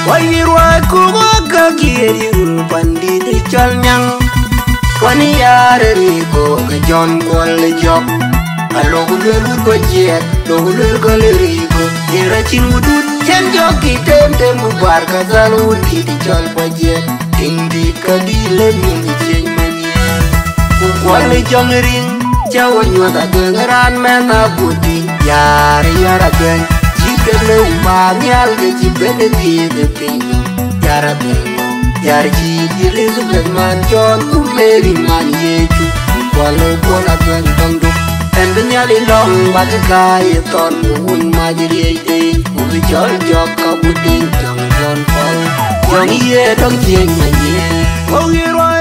Wayirwa kugo kagiri pandi di chalnyang Wani yare riko ke John Kwale Jok Alo gulul ko jet, lo gulul ko liriko Ira cingudut chen joki tem mubar kazalu di chal pajet Indi kadile mingi cheng manyen Kwale jong ring Jawa nyota gengeran mena putih Yare yara geng Jikele umanyal ke jibene tiye pinyo Yara pinyo Yara jibile subletman John kumeri man yeju Kwale bola geng dongduk Tendenya long batakai ton un majiri ete Ubi jol jok kabudin jong John Paul Jong iye dong jeng manyen Wongirwa